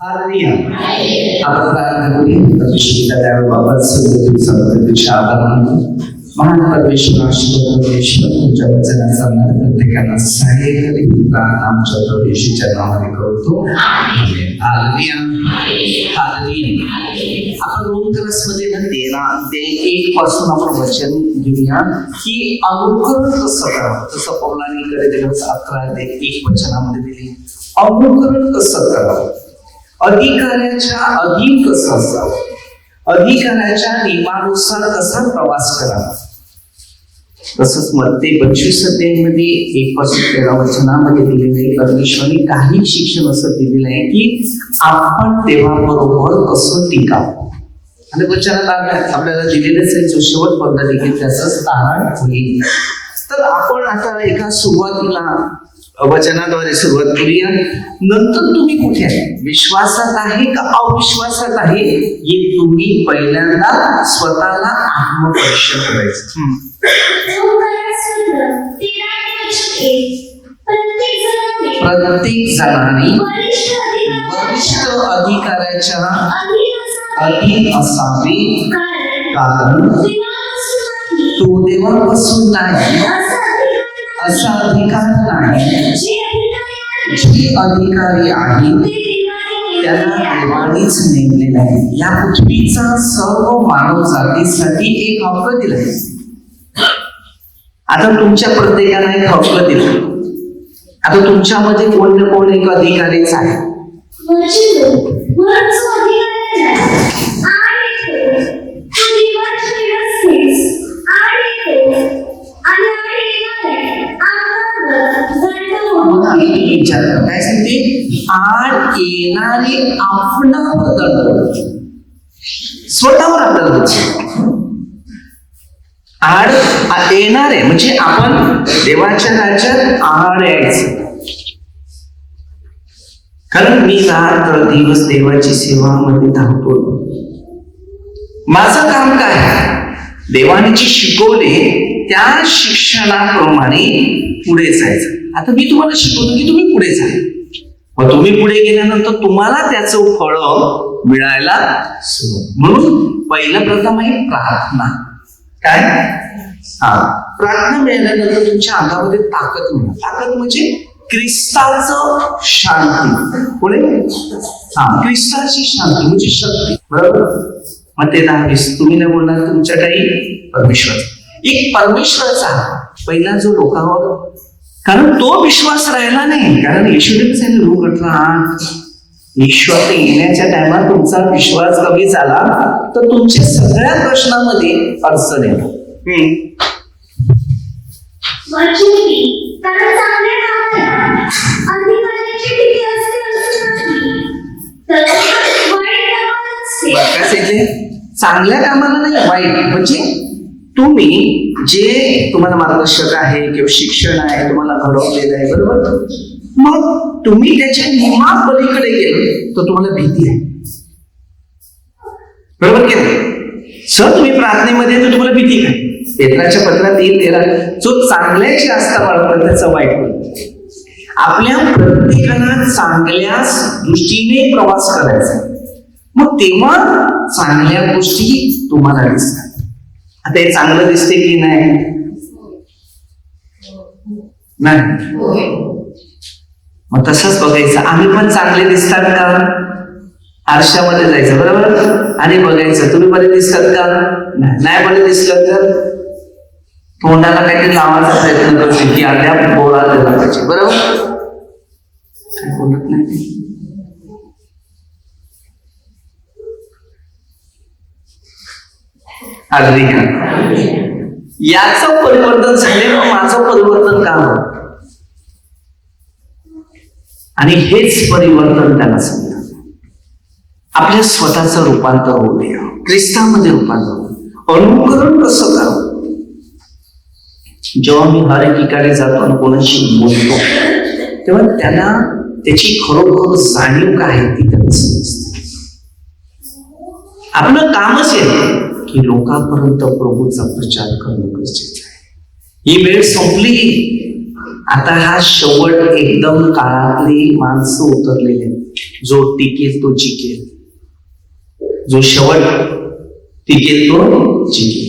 Hallelujah. आपण प्रार्थना करूया. परमेश्वराच्या दयाबाबत सुंदर दिवसाबद्दल आभार मानतो. महान परमेश्वर, आशीर्वाद परमेश्वर, तुमच्या वचनाचा आम्हाला प्रत्येकाला सहाय्य करेल. प्रार्थना आमच्या प्रभू येशूच्या नावाने करतो. हालेलुया. हालेलुया. आपण रोम क्लासमध्ये ना 13:1 पासून आपण वचन घेऊया की अनुकरण कसं करावं. तसं पौलानी कडे 11:1 वचनामध्ये दिली. अनुकरण कसं करावं, अधिकाऱ्याच्या अधीन कसं असावं, अधिकाऱ्याच्या नियमानुसार कसा प्रवास करावा. तसंच मत्ते 25 अध्यायामध्ये 1 पासून 13 वचनामध्ये दिलेले परमेश्वराने काही शिक्षण असं दिलेलं आहे की आपण देवाबरोबर कसं टिकावं. आणि वचनात आपल्याला दिलेलंच आहे, जो शेवटपर्यंत देखील त्याचंच तारण होईल. तर आपण आता एका सुरुवातीला वचनाद्वारे सुरुवात करूया. नंतर तुम्ही कुठे आहे, विश्वासात आहे का अविश्वासात आहे, हे तुम्ही पहिल्यांदा स्वतःला आत्मपरीक्षण करायचं. प्रत्येक जणाने वरिष्ठ अधिकाऱ्याच्या अधीन असावे, कारण तो देवापासून नाही असा अधिकार नाही. जे अधिकारी आहे त्याला देवानेच नेमलेला आहे. या पृथ्वीचा सर्व मानव जातीसाठी एक हक्क दिलाय. आता तुमच्या प्रत्येकाला एक हक्क दिला. आता तुमच्यामध्ये कोण ना कोण एक अधिकारीच आहे. काय सांगते, आड येणारे आपणावर दंड, स्वतःवर आपल्याला आड येणारे म्हणजे आपण देवाच्या राज्यात आड यायचं. कारण मी रात्र दिवस देवाची सेवा मध्ये धावतो. माझं काम काय, देवाने जे शिकवले त्या शिक्षणाप्रमाणे पुढे जायचं. आता मी तुम्हाला शिकवतो की तुम्ही पुढे जा. मग तुम्ही पुढे गेल्यानंतर तुम्हाला त्याचं फळ मिळायला म्हणून पहिलं प्रथम आहे प्रार्थना. काय प्रार्थना मिळाल्यानंतर तुमच्या अंगामध्ये ताकद मिळणार. ताकद म्हणजे ख्रिस्ताचं शांती. पुढे ख्रिस्ताची शांती म्हणजे शक्ती. बरोबर. मग ते 10-20 तुम्ही नाही बोलणार, तुमच्या काही परमेश्वर, एक परमेश्वराचा पहिला जो लोकांवर, कारण तो विश्वास राहिला नाही. कारण येशूने सांगितलं लोक 18:8 ईश्वर येण्याच्या टायमात तुमचा विश्वास कमी झाला तर तुमच्या सगळ्या प्रश्नामध्ये अडचण येणार. चांगल्या कामाला नाही, वाईट म्हणजे तुम्ही जे तुम्हाला मार्गदर्शक आहे किंवा शिक्षण आहे तुम्हाला घडवलेलं आहे, बरोबर. मग तुम्ही त्याच्या नियमा पलीकडे गेले तर तुम्हाला भीती आहे, बरोबर की नाही. सर तुम्ही प्रार्थनेमध्ये तर तुम्हाला भीती काय. पेत्राच्या पत्रात 1:13 जो चांगल्याची आस्था बाळगतो त्याचा वाईट होईल. आपल्या प्रत्येकाला चांगल्या दृष्टीने प्रवास करायचा, मग तेव्हा चांगल्या गोष्टी तुम्हाला दिसतात. आता हे चांगलं दिसते की नाही, मग तसंच बघायचं. आम्ही पण चांगले दिसतात का, आरशामध्ये जायचं, बरोबर, आणि बघायचं तुम्ही बरे दिसतात का. नाही बरे दिसलं तर तोंडाला काहीतरी लावायचा प्रयत्न करतो की आल्या बोळा दिला पाहिजे, बरोबर. काय बोलत नाही. याचं परिवर्तन झाले, मग माझं परिवर्तन का होत. आणि हेच परिवर्तन त्याला सांगतात. आपल्या स्वतःचं रूपांतर होऊ द्या, ख्रिस्तामध्ये रूपांतर होऊ. अनुकरण कसं करावं. जेव्हा मी हर एकीकडे जातो आणि कोणाशी बोलतो तेव्हा त्याला त्याची खरोखर जाणीव काय आहे ती त्याला समजते. आपलं कामच आहे की लोकांपर्यंत प्रभूचा प्रचार करणं गरजेचं आहे. ही वेळ संपली. आता हा शेवट एकदम काळातली माणसं उतरलेली. जो टिकेल तो जिंकेल, जो शेवट टिकेल तो जिंकेल.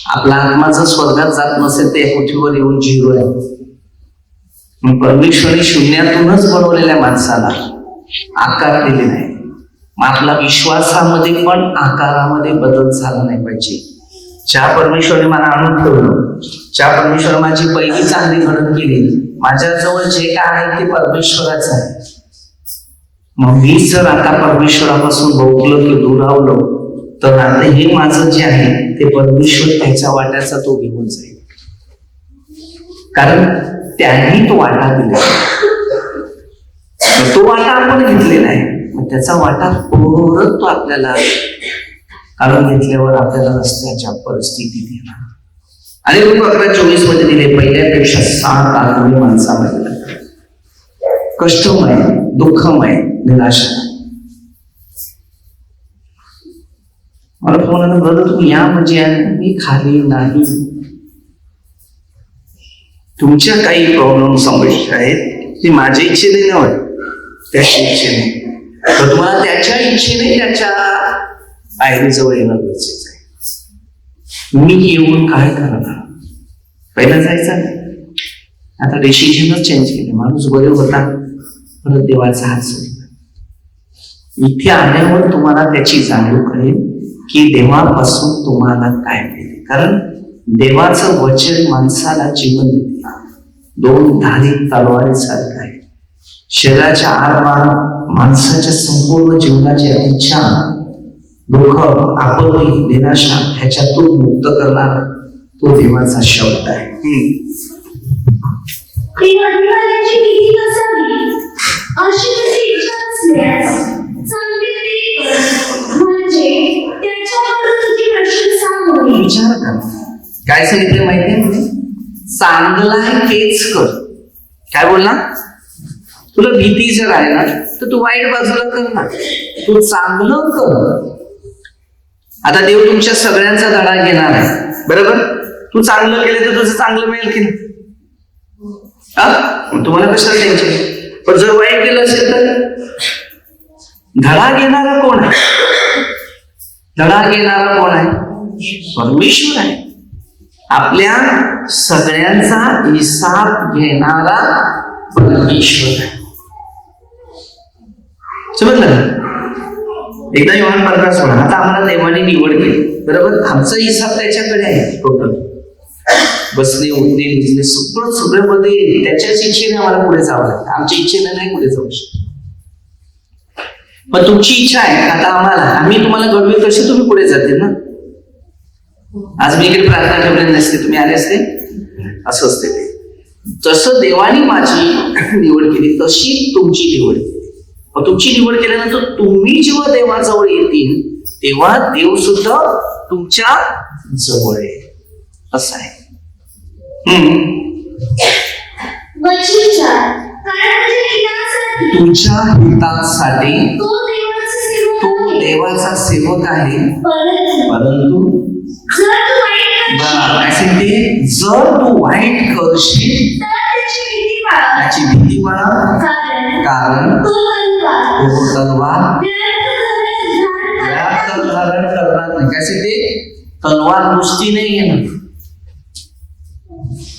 आपला आत्मा जर स्वर्गात जात नसेल तर या पृथ्वीवर येऊन झिरो आहे. परमेश्वरी शून्यातूनच बनवलेल्या माणसाला आकार दिले नाही. मग आपला विश्वासामध्ये पण आकारामध्ये बदल झाला नाही पाहिजे. ज्या परमेश्वराने मला आणून ठेवलं, ज्या परमेश्वर माझी पहिली चांगली घडण केली, माझ्याजवळ जे काय आहे ते परमेश्वराच आहे. मग मी जर आता परमेश्वरापासून भोगलो की दुरावलो तर आता हे माझं जे आहे ते परमेश्वर त्याच्या वाट्याचा तो घेऊन जाईल. कारण त्यांनी तो वाटा दिला, तो वाटा आपण घेतलेला आहे. मग त्याचा वाटा परत तो आपल्याला काढून घेतल्यावर आपल्याला रस्त्याच्या परिस्थिती देणार. आणि लोक 11:24 मध्ये दिले, पहिल्यापेक्षा 7 आठवडे माणसामध्ये कष्टमय, दुःखमय, निराशा. मला फोन आला, ब्रदर तुम्ही या म्हणजे मी खाली नाही. तुमच्या काही प्रॉब्लेम समस्या आहेत ते माझ्या इच्छेने नव्हे, त्याच्या इच्छेने. तर तुम्हाला त्याच्या इच्छेने त्याच्या पायरीजवळ येणं गरजेचं आहे. मी येऊन काय करणार? पहिला जायचं नाही. आता डिसिजनच चेंज केले. माणूस बरे होता, परत देवाचा हात सोडला. इथे आल्यावर तुम्हाला त्याची जाणीव कळेल की देवापासून तुम्हाला काय मिळेल. कारण देवाचं वचन माणसाला जीवन देते. 2 धारी तलवारीसारखं आहे. शरीराच्या आरपार माणसाच्या संपूर्ण जीवनाची इच्छा, दुःख, आपत्ती, निराशा ह्याच्यातून मुक्त करणारा तो देवाचा शब्द आहे. विचार कर, काय सांगितलं माहितीये? चांगला आहे तेच कर. काय बोलला? तुला भीती जर आहे ना तर तू वाईट बाजूला कर ना, तू चांगलं कर. आता देव तुमच्या सगळ्यांचा धडा घेणार आहे, बरोबर? तू चांगलं केलं तर तुझं चांगलं मिळेल की नाही? तुम्हाला कशाला टेन्शन? पण जर वाईट केलं असेल तर धडा घेणारा कोण आहे? धडा घेणारा कोण आहे? परमेश्वर आहे. आपल्या सगळ्यांचा हिसाब घेणारा परमेश्वर आहे. समजलं ना? एकदा योहान 15:16, आता आम्हाला देवाने निवड केली, बरोबर? आमचा हिसाब त्याच्याकडे आहे. टोटल बसणे, उठणे, बिझनेस सगळं मध्ये त्याच्याच इच्छेने आम्हाला पुढे जावं लागतं. आमच्या इच्छेने नाही पुढे जाऊ शकत. पण तुमची इच्छा आहे आता आम्हाला, आम्ही तुम्हाला घडवेल तसे तुम्ही पुढे जाते ना. आज मी इकडे प्रार्थना ठेवलेली नसते, तुम्ही आले असते, असं असते ते. जसं देवाने माझी निवड केली तशी तुमची निवड केली. मग तुमची निवड केल्यानंतर तुम्ही जेव्हा देवाजवळ येतील तेव्हा देव सुद्धा तुमच्या जवळ आहे. असं आहे. तुमच्या हितासाठी तो देवाचा सेवक आहे. परंतु जर तू वाईट करशील त्याची भीती बाळा, कारण तो तलवार धारण करणार नाही. त्यासाठी तलवार नुसती नाही येणार.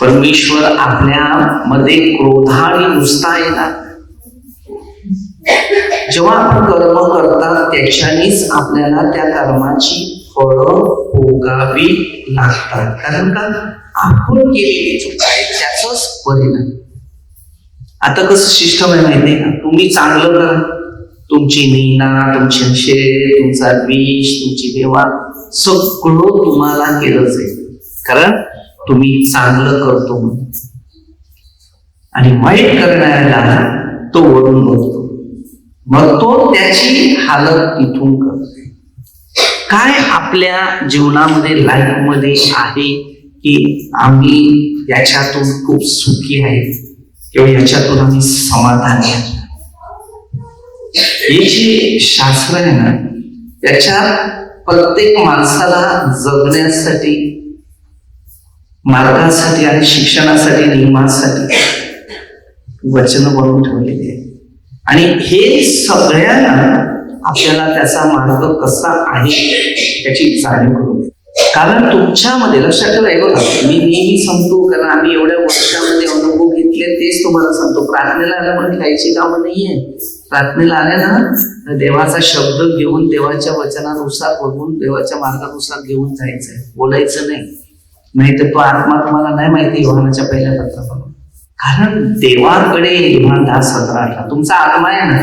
परमेश्वर आपल्या मध्ये क्रोधाने नुसता येणार. जेव्हा आपण कर्म करतात त्याच्यानेच आपल्याला त्या कर्माची फळं भोगावी लागतात. कारण का? आपण केलेली चूक आहे त्याचाच परिणाम. आता कसं सिस्टम आहे माहितीये का? तुम्ही चांगलं करा, तुमची नीना, तुमचे शेत, तुमचा विष, तुमची देवा सगळं तुम्हाला केलं जाईल. कारण तुम्ही चांगलं करतो म्हणून. आणि वाईट करणाऱ्याला तो वरून बघतो, मग तो त्याची हालत इथून करतो. काय आपल्या जीवनामध्ये, लाईफ मध्ये आहे की आम्ही याच्यातून खूप सुखी आहे किंवा याच्यातून आम्ही समाधानी आहे? हे जे शास्त्र आहे ना, त्याच्यात प्रत्येक माणसाला जगण्यासाठी, मार्गासाठी आणि शिक्षणासाठी, नियमासाठी वचन बनवून ठेवलेली आहे. आणि हे सगळ्यांना आपल्याला त्याचा मार्ग कसा आहे त्याची जाणीव करून दे. कारण तुमच्यामध्ये लक्षात ठेवा, हे बघा मी नेहमी सांगतो, कारण आम्ही एवढ्या वर्षामध्ये अनुभव घेतले तेच तुम्हाला सांगतो. प्रार्थनेला आल्या म्हणून खायची कामं नाहीये. प्रार्थनेला आल्या ना देवाचा शब्द घेऊन देवाच्या वचनानुसार बघून देवाच्या मार्गानुसार घेऊन जायचंय, बोलायचं नाही तर तो आत्मा तुम्हाला नाही माहिती योहानाच्या पहिल्या पत्रापासून. कारण देवाकडे योहान 10:17 तुमचा आत्मा आहे ना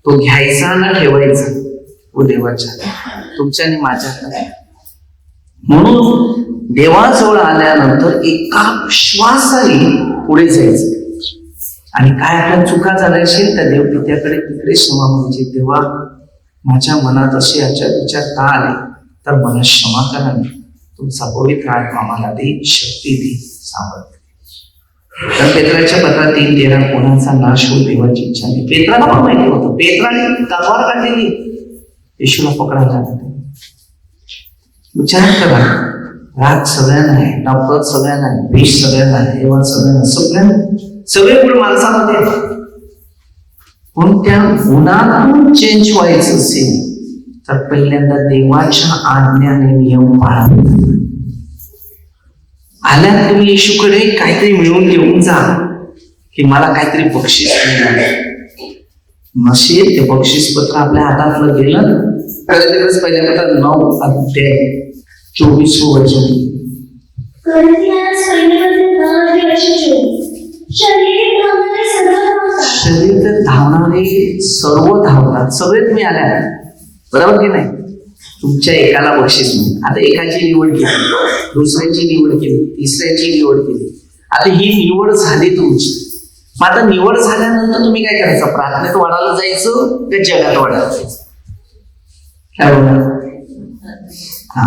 तो घ्यायचा ना ठेवायचा तो देवाच्या तुमच्या आणि माझ्याकडे. म्हणून देवाजवळ आल्यानंतर एका श्वासाने पुढे जायचं आणि काय आपल्या चुका झाल्या असेल तर देव पित्याकडे तिकडे क्षमा म्हणजे देवा माझ्या मनात असे विचार का आले तर मला क्षमा करा, तुमचा पवित्र आत्मा मला दे, शक्ती दे, सामर्थ्य. तर पेत्राच्या पत्रात 3:13 कोणाचा नाश होऊ देवाची इच्छा नाही. पेत्राला पण माहिती होतं, पेत्राने तलवार काढलेली येशूला पकडायला लागला. विचार करा, राग सगळ्यांना आहे, नफरत सगळ्यांना आहे, विष सगळ्यांना आहे, हेवा सगळ्यांना सगळे गुण माणसामध्ये आहेत. पण त्या गुणातून चेंज व्हायचं असेल तर पहिल्यांदा देवाच्या आज्ञाने नियम पाळावे. आल्यात तुम्ही येशूकडे काहीतरी मिळवून घेऊन जा की मला काहीतरी बक्षीस मिळणार नसेल, ते बक्षीस पत्र आपल्या हातातलं गेलं. पहिल्या पत्रात 9:24 वचन शरीर तर धावणारे सर्व धावतात, सगळे तुम्ही आल्या बरोबर की नाही. तुमच्या एकाला बक्षीस मिळेल. आता एकाची निवड केली, दुसऱ्याची निवड केली, तिसऱ्याची निवड केली. आता ही निवड झाली तुमची. मग आता निवड झाल्यानंतर तुम्ही काय करायचं, प्रार्थनेत वाढायला जायचं का जगात वाढायला जायचं, काय बोलणार. हा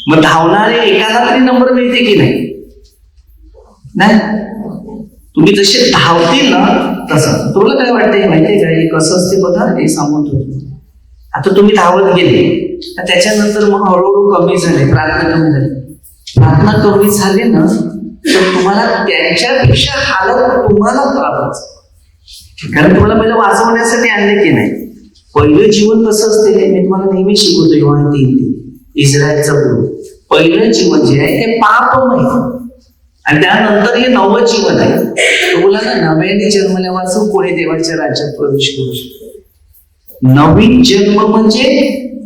मग धावणारे एकाला तरी नंबर मिळते की नाही. तुम्ही जसे धावतील ना तसं. तुला काय वाटतंय माहितीये का, हे कसं असते बघा, हे सांगून ठेवतो. आता तुम्ही धावत गेले त्याच्यानंतर मग हळूहळू कमी झाले, प्रार्थना कमी झाली. प्रार्थना कमी झाली ना तर तुम्हाला त्यांच्यापेक्षा हालत तुम्हाला करावंच, कारण तुम्हाला पहिलं वाचवण्यासाठी आणले की नाही. पहिलं जीवन कसं असते मी तुम्हाला नेहमी शिकवतो, योहान 3:3 इस्रायलचं गुरु. पहिलं जीवन जे आहे ते पापमय आणि त्यानंतर हे नवं जीवन आहे. तुम्हाला ना नव्याने जन्मल्यापासून कोणी देवाच्या राज्यात प्रवेश करू शकतो. नवीन जन्म म्हणजे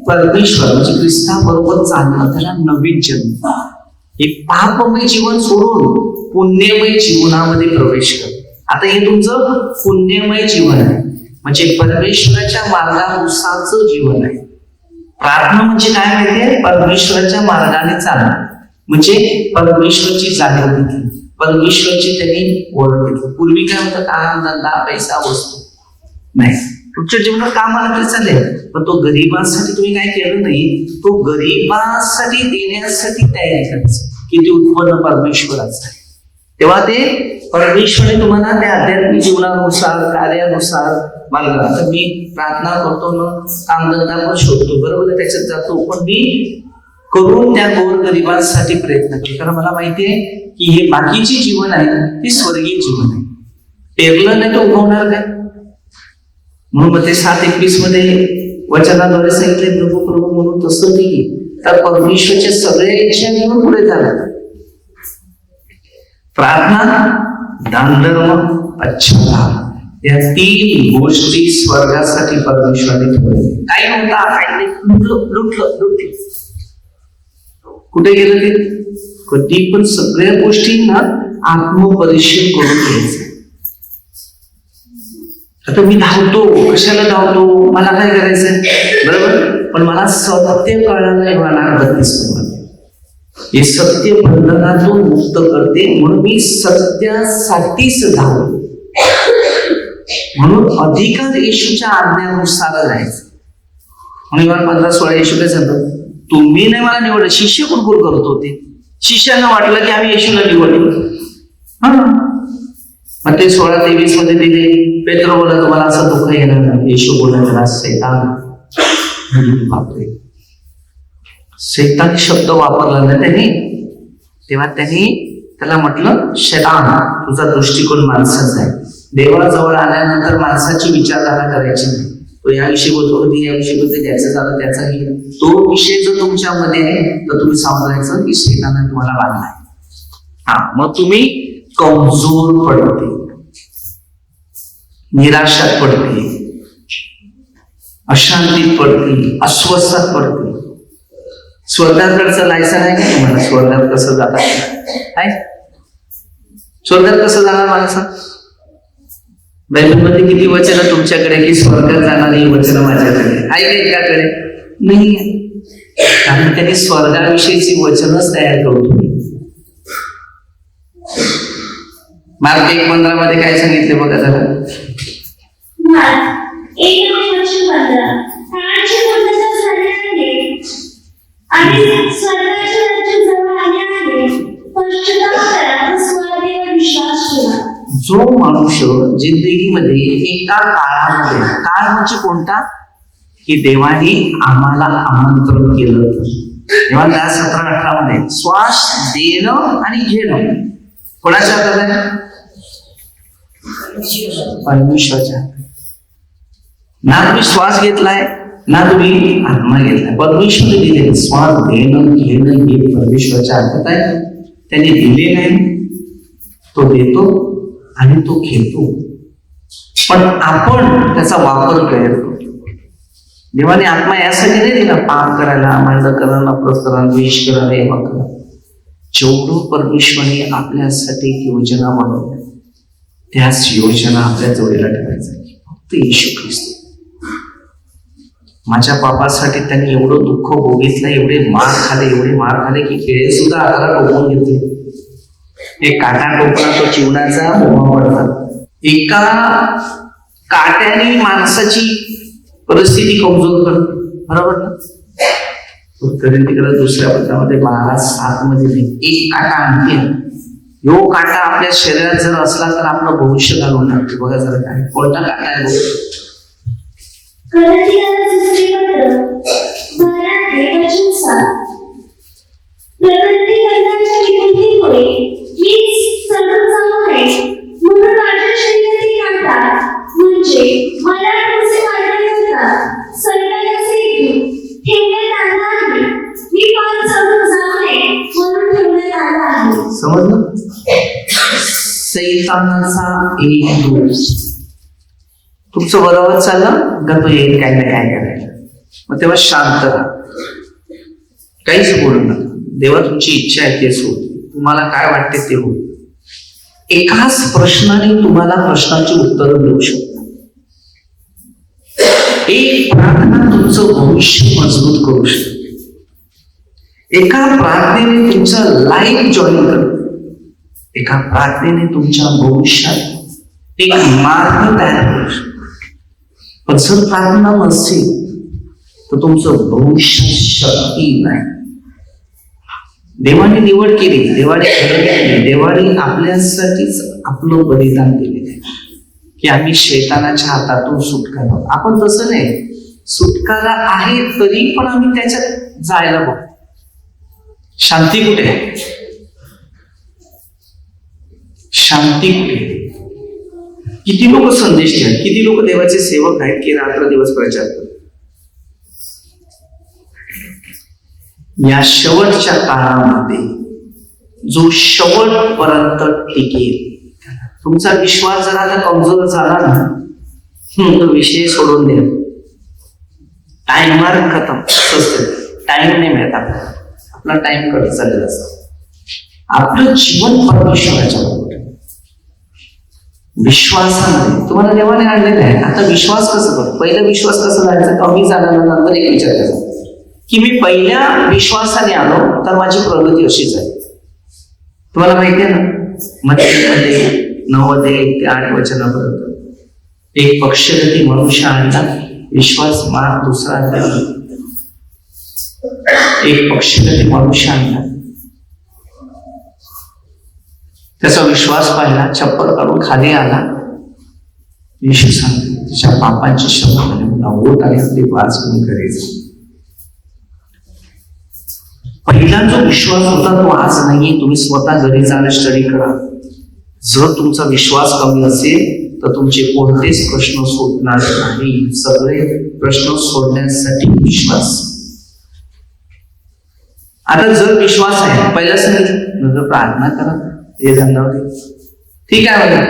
परमेश्वर म्हणजे ख्रिस्ताबरोबर चालणं, त्याला नवीन जन्म. हे पापमय जीवन सोडून पुण्यमय जीवनामध्ये प्रवेश कर. आता हे तुमचं पुण्यमय जीवन आहे, म्हणजे परमेश्वराच्या मार्गानुसारचं जीवन आहे. प्रार्थना म्हणजे काय माहितीये, परमेश्वराच्या मार्गाने चालणं, म्हणजे परमेश्वरची जाणीव घेतली, परमेश्वरची त्यांनी ओळख घेतली. पूर्वी काय होतं, काम धंदा पैसा वस्तू नाही, तुमच्या जीवनात काम आलं तरी चालेल, पण तो गरिबांसाठी तुम्ही काय केलं नाही, तो गरिबांसाठी देण्यासाठी तयारी करायचं. किती उत्पन्न परमेश्वराचं आहे, तेव्हा ते परमेश्वराने तुम्हाला त्या आध्यात्मिक जीवनानुसार कार्यानुसार मार्ग. आता मी प्रार्थना करतो ना, कामधंदा पण शोधतो बरोबर, त्याच्यात जातो, पण मी करून त्या गोरगरिबांसाठी प्रयत्न करतो. कारण मला माहितीये की हे बाकीचे जीवन आहे ते स्वर्गीय जीवन आहे. पेरलं नाही तर उगवणार काय. म्हणून मग ते 7:21 मध्ये वचनाद्वारे सांगितले, प्रभू प्रभू म्हणून तसं नाही, तर परमेश्वरच्या सगळ्या इच्छा घेऊन पुढे झाला. प्रार्थना, दानधर्म, पश्चाताप या 3 गोष्टी स्वर्गासाठी परमेश्वराने ठेवल्या. काही नव्हता, काही नाही, लुटलं. कुठे गेलं ते, कधी पण सगळ्या गोष्टींना आत्मपरिक्षण करून घ्यायचं. आता मी धावतो, कशाला धावतो, मला काय करायचंय बरोबर, पण मला सत्य कळायला येणार 32 हे सत्य बंधनातून मुक्त करते, म्हणून मी सत्यासाठीच धावतो. म्हणून अधिकार येशूच्या आज्ञानुसार जायचं. म्हणून 15:16 येशू काय सांगतो, तुम्ही नाही मला निवडलं, शिष्य कुरकुर करत होते. शिष्यांना वाटलं की आम्ही येशूला निवडलं. मग ते 16:23 मध्ये दिले. पेत्र बोला, तुम्हाला असं दुःख येणार नाही. येशू बोलायला शैतान, बापरे, शैतान शब्द वापरला ना त्यांनी, तेव्हा त्यांनी त्याला म्हटलं, शैतान तुझा दृष्टिकोन माणसाचा आहे, देवाजवळ आल्यानंतर माणसाची विचारधारा करायची नाही. तो याविषयी बोलतो, याविषयी बोलतो, त्याचं झालं त्याचाही. तो विषय जर तुमच्यामध्ये आहे तर तुम्ही समजायचं की शैतानाने तुम्हाला बांधलाय. हा, मग तुम्ही कमजोर पडते, निराशात पडते, अशांतीत पडते, अस्वस्थात पडते. स्वर्गाकडचं लायसन आहे का तुम्हाला? स्वर्गात कसं जातात आहे? स्वर्गात कसं जाणार माणसं? बायबलमध्ये किती वचन तुमच्याकडे की स्वर्गात जाणारी वचन माझ्याकडे आहे का? एकाकडे नाही. कारण त्यांनी स्वर्गाविषयीची वचनच तयार करून. मार्क 1:15 मध्ये काय सांगितले बघा जरा. जो मनुष्य जिंदगीमध्ये एका काळामध्ये, काळ म्हणजे कोणता की देवाने आम्हाला आमंत्रण केलं. तेव्हा 17-18 मध्ये श्वास देणं आणि घेणं कोणाच्या हातात आहे? परमेश्वराच्या. ना तुम्ही श्वास घेतलाय ना तुम्ही आत्मा घेतलाय. परमेश्वरने दिले. श्वास देणं घेणं हे परमेश्वराच्या हातात आहे. त्यांनी दिले नाही, तो देतो आणि तो घेतो, पण आपण त्याचा वापर करतो. देवाने आत्मा यासाठी नाही दिला पाप करायला, मांडा करा, नफरत करा, द्वेष करा, हेवा करा. जेवढं परमेश्वराने आपल्यासाठी योजना बनवल्या त्याच योजना आपल्या जोडीला ठेवायचं. फक्त येशू ख्रिस्त. माझ्या पापासाठी त्यांनी एवढं दुःख भोगितलं, एवढे मार खाले की खेळे सुद्धा हाताला टोपून घेतले. एक काटा टोपला तो जीवनाचा मोह पडतात. एका काट्याने माणसाची परिस्थिती कमजोर करते, बरोबर ना? करेल तिकडे दुसऱ्या पत्रामध्ये 12:7 मध्ये एक काटा आणखी. यो काटा आपल्या शरीरात जर असला तर आपलं भविष्य घालून टाकते. बघा जरा काय, कोणता काटा आहे? समजलं? सैतानाचा एक दूत. तुमचं बरोबर चाललं का तो येईल काय ना काय करायला. मग तेव्हा शांत राहा, काहीच बोलू नका. देवा तुमची इच्छा आहे ते सोड, तुम्हाला काय वाटते ते होईल. एकाच प्रश्नाने तुम्हाला प्रश्नाची उत्तर देऊ शकतो. एक प्रार्थना तुमचं भविष्य मजबूत करू शकते. एका प्रार्थनेने तुमचं लाईफ जॉईन करते. एका प्रार्थनेने तुमच्या भविष्यात एक मार्ग तयार करू शकतो. पण जर प्रार्थना नसेल तर तुमचं भविष्य शक्ती नाही. देवाने निवड केली, देवाने ठरवले, देवाने आपल्यासाठीच आपलं बलिदान दिलेलं आहे की आम्ही शैतानाच्या हातातून सुटका. आपण तसं नाही, सुटकारा आहे तरी पण आम्ही त्याच्यात जायला बघतो. शांती कुठे आहे? शांती कुठे? किती लोक संदेश द्या, किती लोक देवाचे सेवक आहेत की रात्र दिवस प्रचार करतात. या शेवटच्या काळामध्ये जो शेवटपर्यंत टिकेल, तुमचा विश्वास जर आता कमजोर झाला ना तो विषय सोडून द्या. टाइमर खतम. टाइम नाही मिळत आपल्याला, आपला टाइम कट चाललेला असतो. आपलं जीवन परमेश्वराच्या विश्वासामध्ये तुम्हाला देवाने आणलेलं आहे. आता विश्वास कसं करतो? पहिला विश्वास कसा जायचा? कमी झाल्यानंतर एक विचार करायचा की मी पहिल्या विश्वासाने आलो तर माझी प्रगती अशीच आहे. तुम्हाला माहिती आहे ना, मध्ये 9-8 वचनापर्यंत एक पक्षगती मनुष्य आणला, विश्वास मार्ग 2 अध्याय. एक पक्षगती मनुष्य आणला, त्याचा विश्वास पाहिला, चप्पल काढून खाली आला. येशू सांगते तिच्या पापांची क्षमा मला ओट आणि आपली वाच गुण करायचं. पहिला जो विश्वास होता तो आज नाहीये. तुम्ही स्वतः घरी जाणं स्टडी करा. जर तुमचा विश्वास कमी असेल तर तुमचे कोणतेच प्रश्न सोडणार नाही. सगळे प्रश्न सोडण्यासाठी विश्वास. आता जर विश्वास आहे, पहिला सांगितलं प्रार्थना करा, हे धंदा ठीक आहे,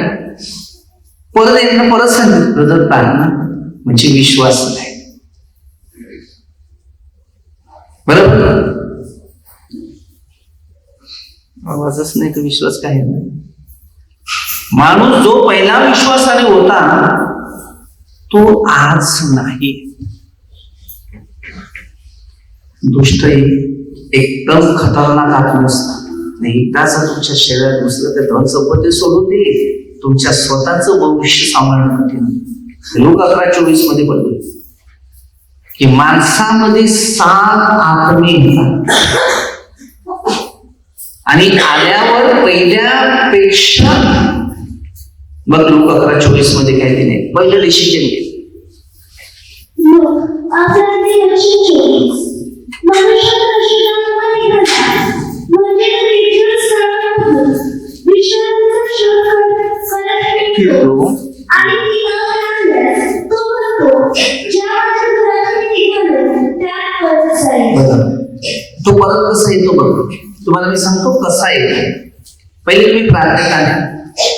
परत एकदा परत सांगितलं प्रार्थना म्हणजे विश्वास नाही. बरोबर, आवाजच नाही तर विश्वास काय नाही. माणूस जो पहिला विश्वासाने होता तो आज नाही. दुष्ट एकदम खतरनाक आत्मा असतात. एकदा जर तुमच्या शरीरात घुसलं तर धन संपत्ती सोडून दे, तुमच्या स्वतःचं भविष्य सांभाळणं कठीण. लोक 11:24 मध्ये बोलले की माणसामध्ये 7 आत्मे आणि आल्यावर पहिल्यापेक्षा, मग लोक 11:24 मध्ये काय दिले, पहिलं डिसिजन घे. तो परत कसा येतो बघ, तुम्हाला मी सांगतो कसा येतो. पहिले तुम्ही प्रार्थना करा,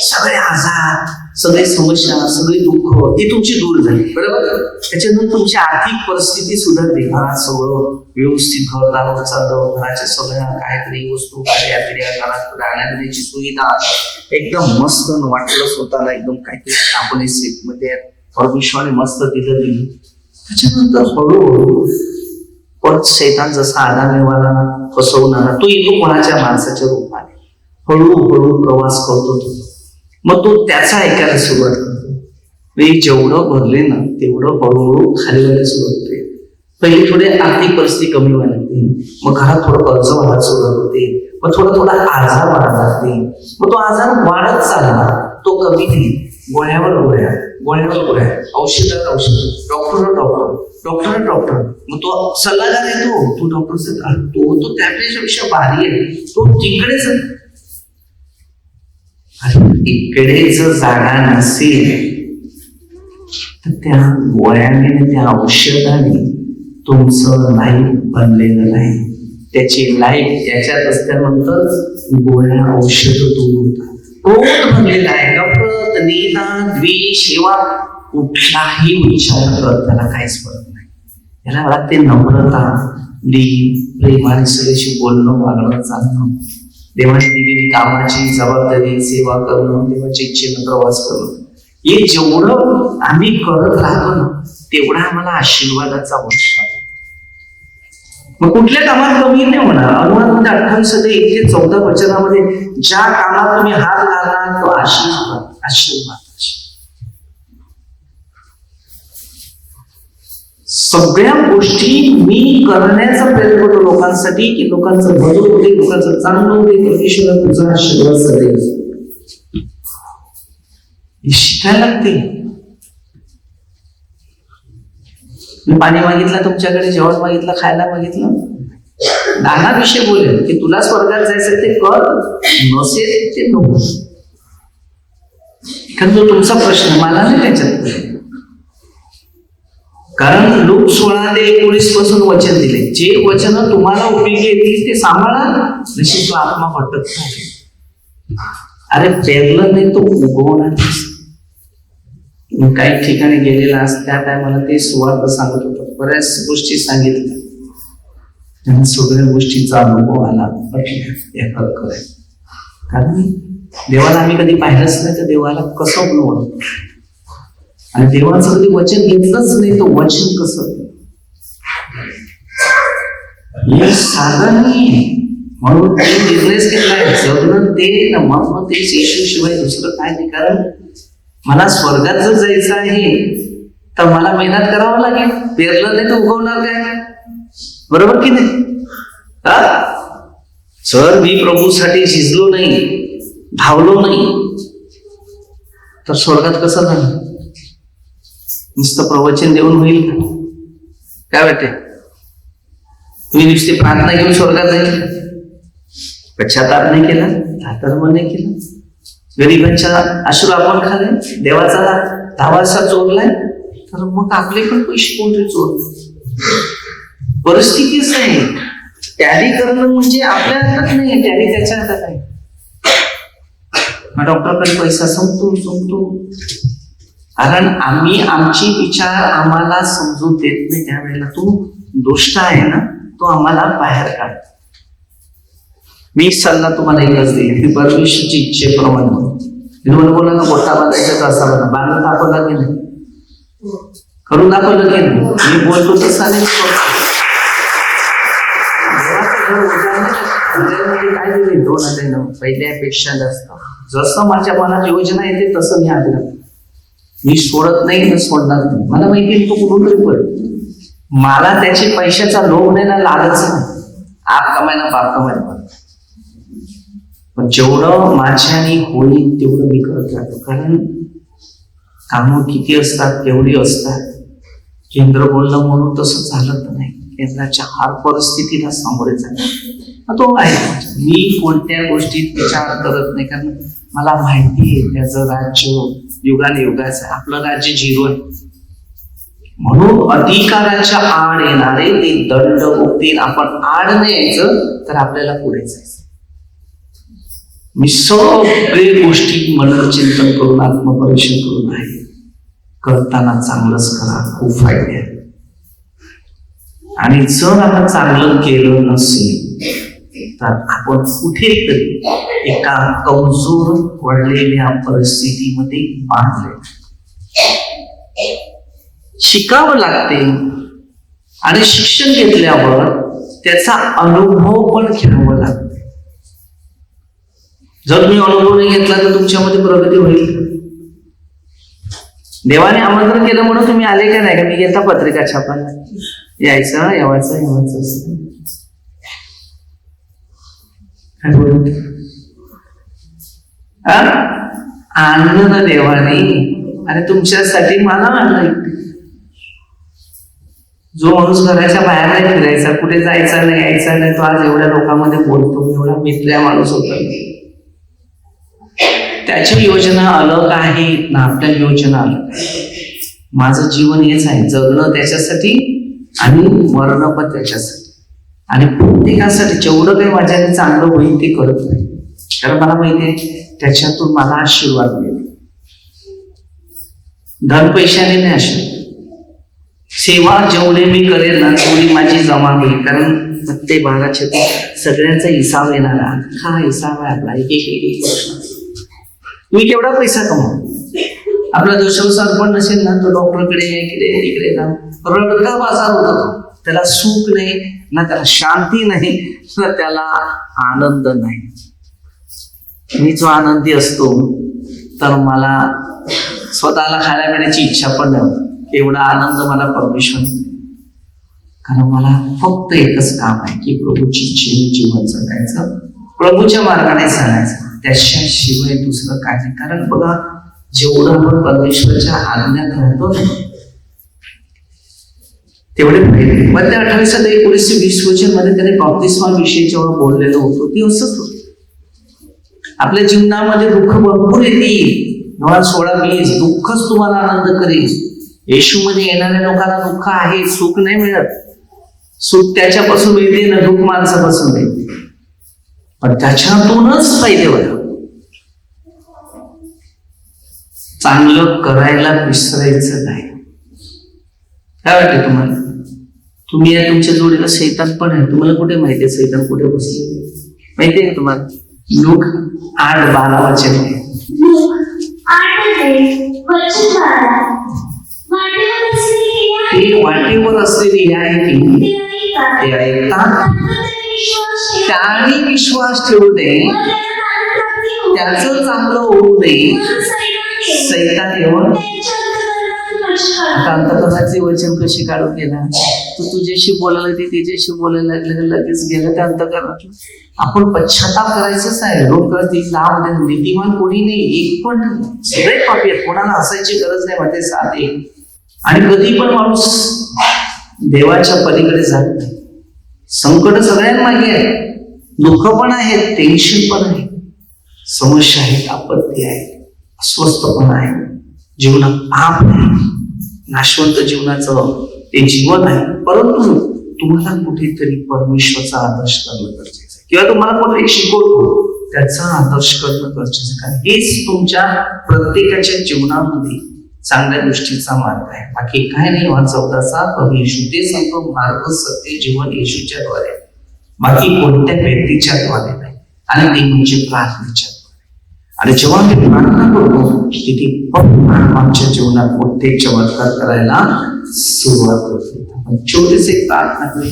सगळे आजार, सगळे समस्या, सगळे दुःख ती तुमची दूर झाली, बरोबर. त्याच्यानंतर तुमची आर्थिक परिस्थिती सुधारली, घरात सगळं व्यवस्थित घरदार चाललं, घराच्या सगळ्या काहीतरी वस्तू काढल्या, घरात राहण्याची सुविधा एकदम मस्त वाटलं स्वतःला, एकदम काहीतरी आपण सेफ मध्ये परमेश्वराने मस्त दिलं. त्याच्यानंतर हळूहळू परत शैतान जसा आधार मिळवाला फसवणारा तो येतो कोणाच्या माणसाच्या रूपाने, हळूहळू प्रवास करतो तो. मग तो त्याचा ऐकायला सुरुवात करतो. मी जेवढं भरले ना तेवढं हळूहळू खाली व्हायला सुरुवात होते. पहिली थोडी आर्थिक परिस्थिती कमी व्हायला लागते, मग घरात थोडं कर्ज व्हायला सुरुवात होते, मग थोडा आजार वाढत जाते, मग तो आजार वाढत चालला, तो कमी नाही, गोळ्यावर गोळ्या, औषधावर औषध, डॉक्टर. मग तो सल्लागार आहे, तो डॉक्टर तो त्यापेक्षा भारी आहे, तो तिकडेच. इकडे जर जागा नसेल तर त्या गोळ्याने, त्या औषधाने तुमचं लाईफ बनलेलं नाही. त्याची लाईफ याच्यात असल्यानंतर गोळ्या औषध दूर होतात. पोट भरलेला आहे, नफरत, निंदा, द्वेष, सेवा, कुठलाही विचार करत त्याला काहीच फरक नाही. याला लागते नम्रता, प्रेमाने सगळ्याशी बोलणं, वागणं, चालणं, देवाने दिलेली कामाची जबाबदारी, सेवा करणं, देवाच्या इच्छेनं प्रवास करणं. हे जेवढं आम्ही करत राहतो ना तेवढा आम्हाला आशीर्वादाचा वर्ष आहे. मग कुठल्या कामात कमी नाही होणार. अनुवादमध्ये 28-1-14 वचनामध्ये ज्या कामात तुम्ही हात घालणार तो आशीर्वाद. सगळ्या गोष्टी मी करण्याचा प्रयत्न करतो लोकांसाठी, की लोकांचं भलं होते, लोकांचं चांगलं होते, परमेश्वरा तुझा आशीर्वाद सदैव. शिकायला लागते. मी पाणी मागितलं तुमच्याकडे, जेवण मागितलं, खायला मागितलं, नाना विषय बोलेल की तुला स्वर्गात जायचं ते कर, नसेल ते नको. कारण तो तुमचा प्रश्न, मला नाही त्याच्यात. कारण लूक 16-19 पासून वचन दिले, जे वचन तुम्हाला उपयोगी येतील ते सांभाळा, नशीब तो आत्मा भटकत नाही. अरे पेरलं नाही तो उगवणार. काही ठिकाणी गेलेला असं त्या टायमाला ते सुवार्थ सांगत होतं, बऱ्याच गोष्टी सांगितल्या, त्यांना सगळ्या गोष्टीचा अनुभव आला. कारण देवाला आम्ही कधी पाहिलंच नाही तर देवाला कसं बोलवं, आणि देवाचं कधी वचन घेतलंच नाही तर वचन कसं. हे साधन नाही, म्हणून ते बिझनेस केलाय, जगणं ते ना, मग तेच येशू शिवाय दुसरं काय नाही. कारण मला स्वर्गात जर जायचं आहे तर मला मेहनत करावं लागेल. पेरलं नाही तर उगवणार काय, बरोबर की नाही. जर मी प्रभूसाठी झिजलो नाही, धावलो नाही तर स्वर्गात कसं जाणार. नुसतं प्रवचन देऊन होईल का, काय वाटते. तुम्ही नुसती प्रार्थना घेऊन स्वर्गात जाईल, पश्चाताप नाही केला, धर्म नाही केला, गरिबांच्या अश्रू आपण खाल्ले, देवाचा धावासा चोरलाय, तर मग आपले पण पैसे कोणतरी चोरले. परिस्थितीच आहे. टॅली करणं म्हणजे आपल्या हातात नाही, टॅली त्याच्या हातात आहे. डॉक्टरकडे पैसा संपतो. कारण आम्ही आमचे विचार आम्हाला समजून देत नाही. त्यावेळेला तो दुष्ट आहे ना, तो आम्हाला बाहेर काढ. मी सल्ला तुम्हाला एकच देईल, परमेश्वरची इच्छेप्रमाणे बोला ना, मोठा बांधायचा असा बना, बांधून दाखवला की नाही, करून दाखवलं की नाही, मी बोलतो तसा नाही. काय दिले 2009 पहिल्यापेक्षा जास्त. जसं माझ्या मनात योजना येते तसं मी आग्रह, मी सोडत नाही, सोडणार नाही. मला माहिती तो कुठून तरी पडेल. मला त्याची पैशाचा लोभ नाही ना, लालच नाही. आप कमायला बाप कमायला, पण जेवढं माझ्याने होईल तेवढं मी करत राहतो. कारण कामं किती असतात, केवढी असतात. केंद्र बोलणं म्हणून तसं झालं तर नाही. केंद्राच्या हर परिस्थितीला सामोरे जाणार तो आहे. मी कोणत्या गोष्टीत विचार करत नाही, कारण मला माहिती आहे त्याचं राज्य युगाने युगाचं आहे. आपलं राज्य झिरो आहे. म्हणून अधिकाराच्या आड येणारे ते दंड भोगतील. आपण आड नाही यायचं तर आपल्याला पुढे जायचं. मी सगळे गोष्टी मनचिंतन करून, आत्मपरीक्षण करून आहे. करताना चांगलंच करा, खूप फायदे आहेत. आणि जर आपण चांगलं केलं नसेल तर आपण कुठेतरी एका कमजोर पडलेल्या परिस्थितीमध्ये बांधले. शिकावं लागते आणि शिक्षण घेतल्यावर त्याचा अनुभव पण घ्यावा लागतो. जर तुम्ही अनुभव नाही घेतला तर तुमच्यामध्ये प्रगती होईल. देवाने आमंत्रण केलं म्हणून तुम्ही आले का नाही का, मी घेता पत्रिका छापायला, यायचं येवायचं. आणलं ना देवाने, आणि तुमच्यासाठी मला आणलं. जो माणूस घराच्या बाहेर नाही फिरायचा, कुठे जायचा नाही, यायचा नाही, तो आज एवढ्या लोकांमध्ये बोलतो, एवढा मित्र्या माणूस होता. त्याची योजना अलग आहे ना, आपल्या योजना अलग. माझं जीवन हेच आहे, जगणं त्याच्यासाठी आणि मरणं पण त्याच्यासाठी. आणि प्रत्येकासाठी जेवढं काही माझ्याने चांगलं होईल ते करत नाही, कारण मला माहिती आहे त्याच्यातून मला आशीर्वाद मिळेल. धन पैशाने नाही आशीर्वाद. सेवा जेवढे मी करेल ना तेवढी माझी जमा होईल. कारण ते 12 सगळ्यांचा हिसाब येणार, हा हिसाब आहे आपला. एक तुम्ही केवढा पैसा कमाव, आपला दोषानुसार पण नसेल ना, तो डॉक्टरकडे इकडे तिकडे जा, रडका बाजार होतो. त्याला सुख नाही ना, त्याला शांती नाही ना, त्याला आनंद नाही. मी जो आनंदी असतो तर मला स्वतःला खायला पिण्याची इच्छा पण नाही. एवढा आनंद मला परमेश्वर, कारण मला फक्त एकच काम आहे की प्रभूची इच्छेने जीवन जगायचं, प्रभूच्या मार्गाने चालायचं, त्याच्याशिवाय दुसरं काय नाही. कारण बघा, जेवढं आपण परमेश्वराच्या आज्ञात राहतो ना तेवढे फायदे. मध्य 28-19-20 मध्ये त्याने बाप्तिस्मा विषयी जेव्हा बोललेलं होतं ते असंच होतं. आपल्या जीवनामध्ये दुःख भरपूर येतील. 16-20 दुःखच तुम्हाला आनंद करेल. येशूमध्ये येणाऱ्या लोकांना दुःख आहे, सुख नाही मिळत. सुख त्याच्यापासून मिळते ना, दुःख माणसापासून मिळते, पण त्याच्यातूनच फायदे होतात. चांगलं करायला विसरायचं नाही. काय वाटतं तुम्हाला? तुम्ही या तुमच्या जोडीला शैतान पण आहे. तुम्हाला कुठे माहितीये शैतान कुठे बसले माहितीये का तुम्हाला? लूक 8:12 वचन आहे. वाटेवर असलेली आहे ती ते ऐकतात, त्याने विश्वास ठेवू दे, त्याचं चांगलं होऊ दे. सैतान येऊन आता अंतःकरणाचे वचन कशी काढून गेला. तू तुझ्याशी बोलायला ते तिच्याशी बोलायला लागलं, लगेच गेलं त्या अंतःकरणात. आपण पश्चाताप करायचंच आहे. लोक करतील लाभ देणं, नीतिमान कोणी नाही, एक पण. सगळे पापी आहेत, कोणाला हसायची गरज नाही. मध्ये 7:1. आणि कधी पण माणूस देवाच्या पलीकडे जात नाही. संकट सगळ्यांमागे आहे, दुःख पण आहे, टेन्शन पण आहे. समस्या आहेत, आपत्ती आहे, अस्वस्थपणा आहे, जीवनात पाप आहे, नाशवंत जीवनाचं ते जीवन आहे. परंतु तुम्हाला कुठेतरी परमेश्वराचा आदर्श करणं गरजेचं आहे, किंवा तुम्हाला कोणी शिकवतो त्याचा आदर्श करणं गरजेचं आहे. कारण हेच तुमच्या प्रत्येकाच्या जीवनामध्ये चांगल्या गोष्टीचा मार्ग आहे. बाकी काय नाही. 14 प्रभू येशू ते सांगतो, मार्ग सत्य जीवन येशूच्या द्वारे, बाकी कोणत्या व्यक्तीच्या द्वारे नाही. आणि ते म्हणजे प्रार्थनेच्या द्वारे. आणि जेव्हा मी प्रार्थना करतो तिथे आमच्या जीवनात मोठे चमत्कार करायला सुरुवात करतो. आपण छोटीच एक प्रार्थना करू.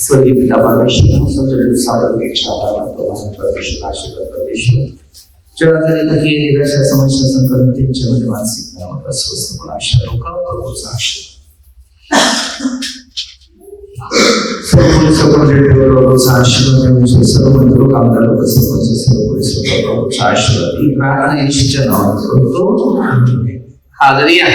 स्वर्गीय पिता परमेश्वर, समजलेलं सावधपेक्षा परमेश्वर आशीर्वाद परमेश्वर जगातल्या काही निराशा समस्या संकट त्यांच्यामध्ये मानसिक अस्वस्थपणा आशा लोकांचा आशीर्वाद सर्व मंत्र कामगार लोक सर्व आशीर्वाद ही प्रार्थना येशूच्या नावात करतो. हालेलुया.